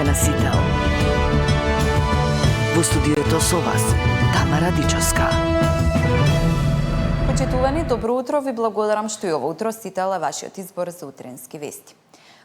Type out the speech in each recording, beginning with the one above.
Ивана Сител. Во студиото со вас, Тамара Дичовска. Почитувани, добро утро, ви благодарам што и ово утро Сител е вашиот избор за утрински вести.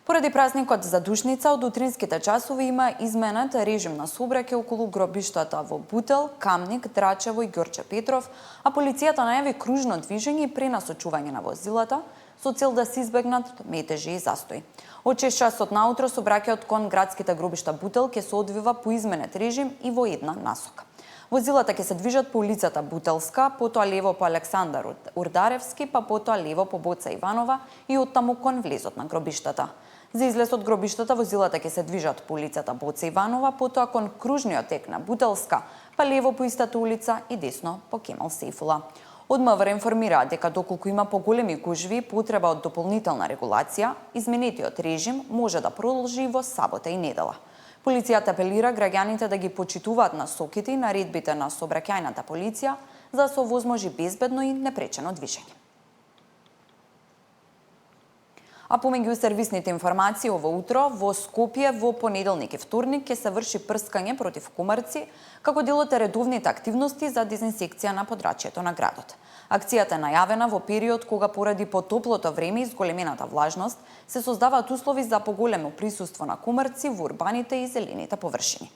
Поради празникот за Душница, од утринските часови има изменет режим на сообраќај околу гробиштата во Бутел, Камник, Драчево и Ѓорче Петров, а полицијата најави кружно движење и пренасочување на возилата со цел да се избегнат метежи и застои. Од 6 часот наутро сообраќајот кон градските гробишта Бутел ќе се одвива по изменет режим и во една насока. Возилата ќе се движат по улицата Бутелска, потоа лево по Александар Урдаревски, па потоа лево по Боца Иванова и оттаму кон влезот на гробиштата. За излез од гробиштата возилата ќе се движат по улицата Боца Иванова, потоа кон кружниот тек на Бутелска, па лево по истата улица и десно по Кемал Сейфула. Од МВР информираат дека доколку има поголеми гужви и потреба од дополнителна регулација, изменетиот режим може да продолжи во сабота и недела. Полицијата апелира граѓаните да ги почитуваат насоките и наредбите на сообраќајната полиција за да се овозможи безбедно и непречено движење. А помеѓу сервисните информации ово утро, во Скопје во понеделник и вторник ќе се врши прскање против комарци, како дел од редовните активности за дезинсекција на подрачјето на градот. Акцијата е најавена во период кога поради потоплото време и зголемената влажност се создаваат услови за поголемо присуство на комарци во урбаните и зелените површини.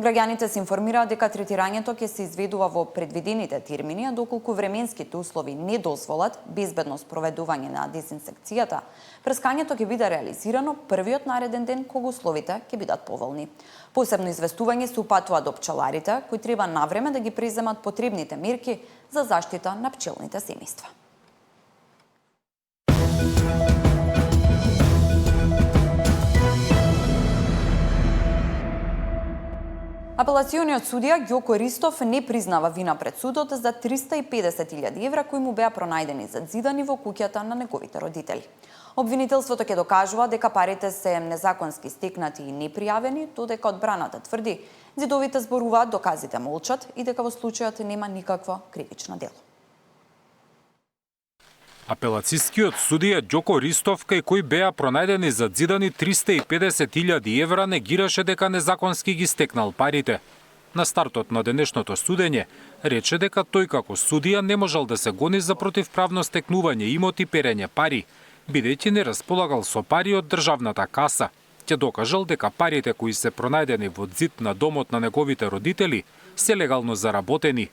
Граѓаните се информираат дека третирањето ќе се изведува во предвидените термини, а доколку временските услови не дозволат безбедно спроведување на дезинсекцијата, прскањето ќе биде реализирано првиот нареден ден кога условите ќе бидат поволни. Посебно известување се упатува до пчеларите, кои треба навреме да ги преземат потребните мерки за заштита на пчелните семејства. Апелациониот судија Ѓоко Ристов не признава вина пред судот за 350.000 евра кои му беа пронајдени задзидани во куќата на неговите родители. Обвинителството ќе докажува дека парите се незаконски стекнати и непријавени, додека одбраната тврди зидовите зборуваат, доказите молчат и дека во случајот нема никакво кривично дело. Апелацискиот судија Ѓоко Ристов, кај кој беа пронајдени задзидани 350.000 евра, негираше дека незаконски ги стекнал парите. На стартот на денешното судење рече дека тој како судија не можел да се гони за противправно стекнување имоти и перење пари, бидејќи не располагал со пари од државната каса. Ќе докажал дека парите кои се пронајдени во ѕид на домот на неговите родители се легално заработени.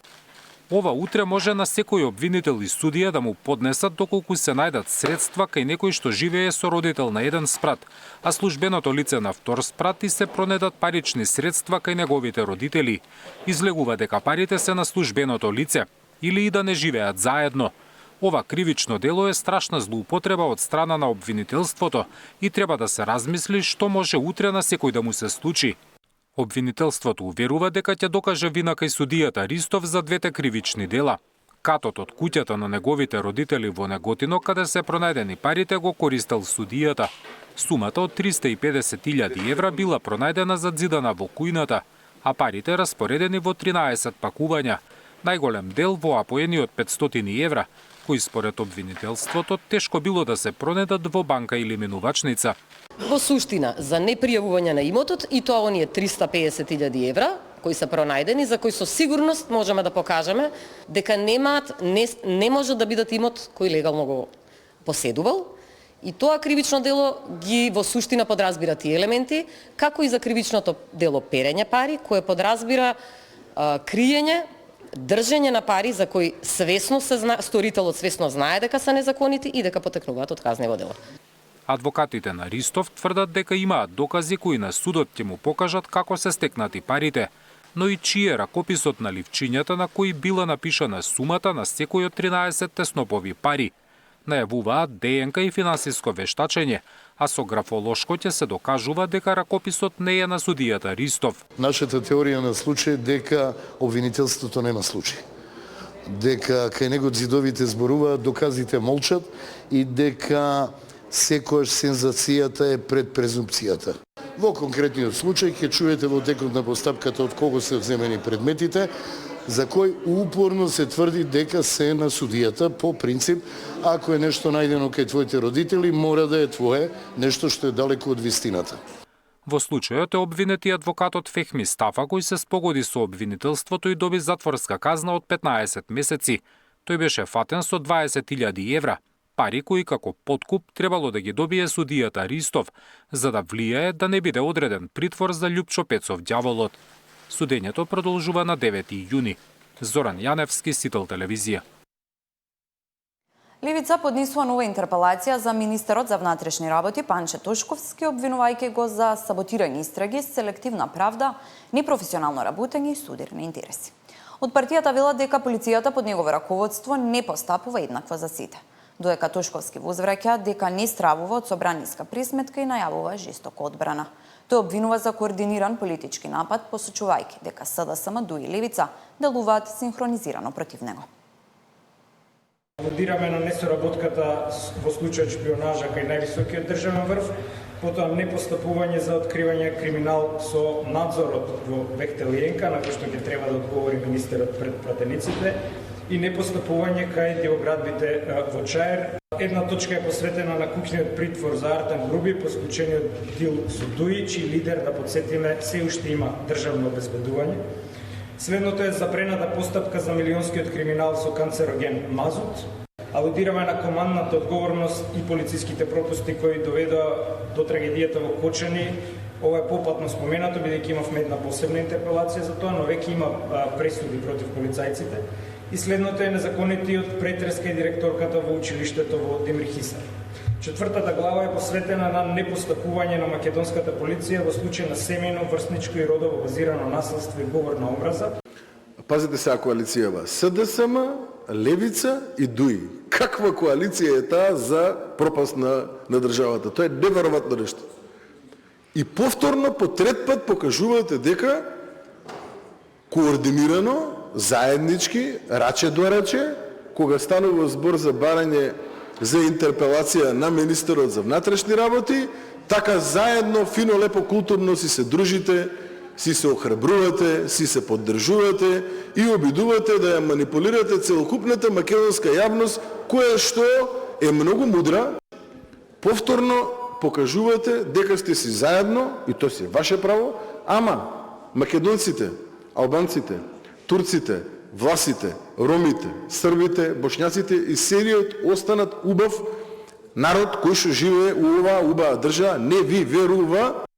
Ова утре може на секој обвинител и судија да му поднесат доколку се најдат средства кај некој што живее со родител на еден спрат, а службеното лице на втор спрат и се пронедат парични средства кај неговите родители. Излегува дека парите се на службеното лице или и да не живеат заедно. Ова кривично дело е страшна злоупотреба од страна на обвинителството и треба да се размисли што може утре на секој да му се случи. Обвинителството уверува дека ќе докаже вина кај судијата Ристов за двете кривични дела. Катот од куќата на неговите родители во Неготино, каде се пронајдени парите, го користел судијата. Сумата од 350.000 евра била пронајдена задзидана во кујната, а парите распоредени во 13 пакувања. Најголем дел во апоени од 500 евра, кои според обвинителството тешко било да се пронедат во банка или минувачница. Во суштина, за непријавување на имотот и тоа оние 350.000 евра, кои се пронајдени, за кои со сигурност можеме да покажеме дека не може да бидат имот кој легално го поседувал. И тоа кривично дело ги во суштина подразбира тие елементи, како и за кривичното дело перење пари, кое подразбира криење, држење на пари за кои сторителот свесно знае дека се незаконити и дека потекнуваат од казнево дело. Адвокатите на Ристов тврдат дека имаат докази кои на судот ќе му покажат како се стекнати парите, но и чие ракописот на ливчињата на кои била напишана сумата на секој од 13 снопови пари. Најавуваат ДНК и финансиско вештачење, а со графолошко ќе се докажува дека ракописот не е на судијата Ристов. Нашата теорија на случај дека обвинителството нема случај. Дека кај него зидовите зборуваат, доказите молчат и дека секојаш сензацијата е пред презумпцијата. Во конкретниот случај ќе чуете во текот на постапката од кого се вземени предметите, за кој упорно се тврди дека се на судијата по принцип, ако е нешто најдено кај твоите родители, мора да е твое, нешто што е далеко од вистината. Во случајот е обвинет и адвокатот Фехми Стафа, кој се спогоди со обвинителството и доби затворска казна од 15 месеци. Тој беше фатен со 20.000 евра, пари кои како подкуп требало да ги добие судијата Ристов, за да влијае да не биде одреден притвор за Љупчо Пецов ѓаволот. Судењето продолжува на 9 јуни. Зоран Јаневски, Сител телевизија. Левица поднесува нова интерпелација за министерот за внатрешни работи Панче Тошковски, обвинувајќи го за саботирање истраги, селективна правда, непрофесионално работење и судирни интереси. Од партијата велат дека полицијата под негово раководство не постапува еднакво за сите. Додека Тошковски возвраќа дека не стравува од собраниска пресметка и најавува жестока одбрана. Тој обвинува за координиран политички напад, посочувајќи дека СДСМ и Левица делуваат синхронизирано против него. Водираме на несоработката во случај шпионажа кај највисокиот државен врв, потоа непостапување за откривање криминал со надзорот во Бехтелиенка, на кој што ќе треба да одговори министерот пред пратениците, и непостапување кај делоградбите во Чаир. Една точка е посветена на куќниот притвор за Артем Груби по склучениот дил со Дуи, чиј лидер, да подсетиме, се уште има државно обезбедување. Следното е забрената постапка за милионскиот криминал со канцероген мазут. Алудираме на командната одговорност и полициските пропусти кои доведоа до трагедијата во Кочани. Ова е попатно споменато, бидејќи имавме една посебна интерпелација за тоа, но веќе има пресуди против полицајците. И следното е незаконитиот претрес кај директорката во училиштето во Демирхисар. Четвртата глава е посветена на непостапување на македонската полиција во случај на семејно, врсничко и родово базирано насилство и говор на омраза. Пазите сега коалицијава СДСМ, Левица и ДУИ. Каква коалиција е таа за пропаст на државата? Тоа е неверојатно нешто. И повторно, по трет пат покажувате дека координирано, заеднички, раче до раче, кога станува збор за барање за интерпелација на министерот за внатрешни работи, така заедно, фино, лепо, културно си се дружите, си се охрабрувате, си се поддржувате и обидувате да ја манипулирате целокупната македонска јавност, која што е многу мудра. Повторно покажувате дека сте си заедно, и тоа си ваше право, ама македонците, албанците, турците, власите, ромите, србите, бошњаците и сериот останат убав народ кој што живее у оваа убава држава, не ви верува.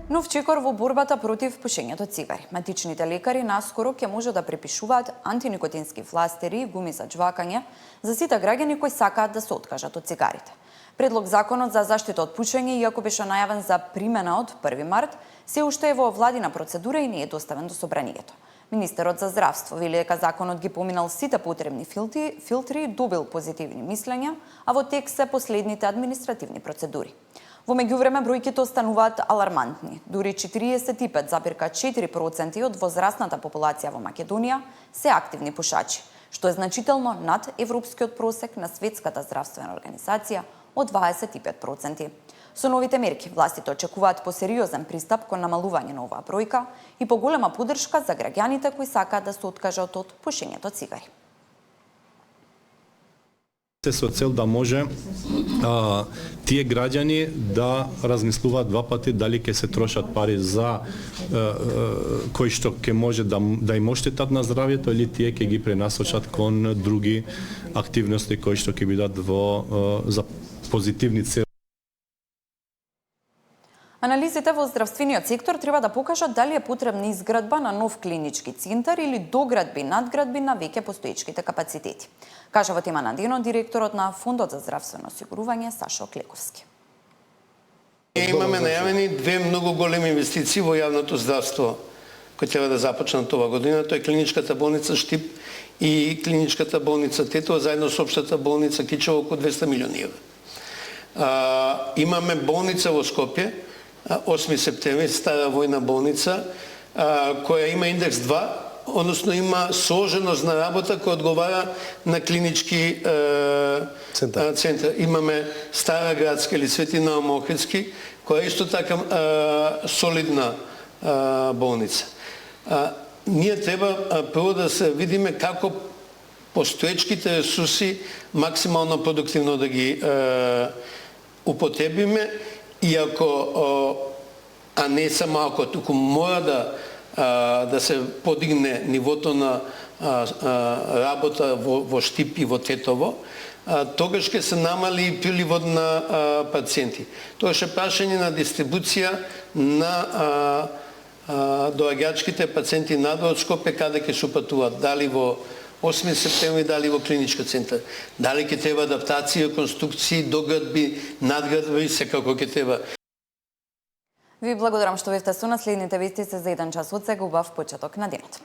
Нов чекор во борбата против пушењето цигари. Матичните лекари наскоро ќе може да препишуваат антиникотински фластери и гуми за џвакање за сите граѓани кои сакаат да се откажат од цигарите. Предлог законот за заштита од пушење, иако беше најавен за примена од 1 март, се уште е во владина процедура и не е доставен до собранието. Министерот за здравство вели дека законот ги поминал сите потребни филтри, добил позитивни мислења, а во текст се последните административни процедури. Во меѓувреме бројките остануваат алармантни. Дури 45,4% од возрастната популација во Македонија се активни пушачи, што е значително над европскиот просек на Светската здравствена организација од 25%. Со новите мерки, властите очекуваат посериозен пристап кон намалување на оваа бројка и поголема поддршка за граѓаните кои сакаат да се откажат од пушењето цигари. Со цел да може тие граѓани да размислуваат два пати дали ќе се трошат пари за кои што ќе може да им оштетат на здравјето или тие ќе ги пренасочат кон други активности кои што ќе бидат за позитивни цели. Анализите во здравствениот сектор треба да покажат дали е потребна изградба на нов клинички центар или доградби и надградби на веќе постоечките капацитети. Кажа во тема на денот директорот на Фондот за здравствено осигурување Сашо Клековски. Имаме најавени две многу големи инвестиции во јавното здравство кои треба да започнат ова година. Тоа е клиничката болница Штип и клиничката болница Тетово заедно со општата болница Кичево околу 200 милиони евра. Имаме болница во Скопје, 8 септември, стара војна болница, која има индекс 2, односно има сложеност на работа која одговара на клинички центар. Имаме Стара градска или Свети Наум Охридски, која е исто така солидна болница. Ние треба прво да се видиме како постоечките ресурси максимално продуктивно да ги употребиме, иако а не само ако, туку мора да се подигне нивото на работа во Штип и во Тетово, тогаш ќе се намали приливот на пациенти. Тоа е прашање на дистрибуција на доаѓачките пациенти надвор од Скопје каде ќе се патуваат, дали во 8 септември, дали во клиничка центар. Дали ќе треба адаптација, реконструкции, доградби, надградби, секако ќе треба. Ви благодарам што бевте со нас. Следните вести се за 1 час од сега. Убав почеток на денот.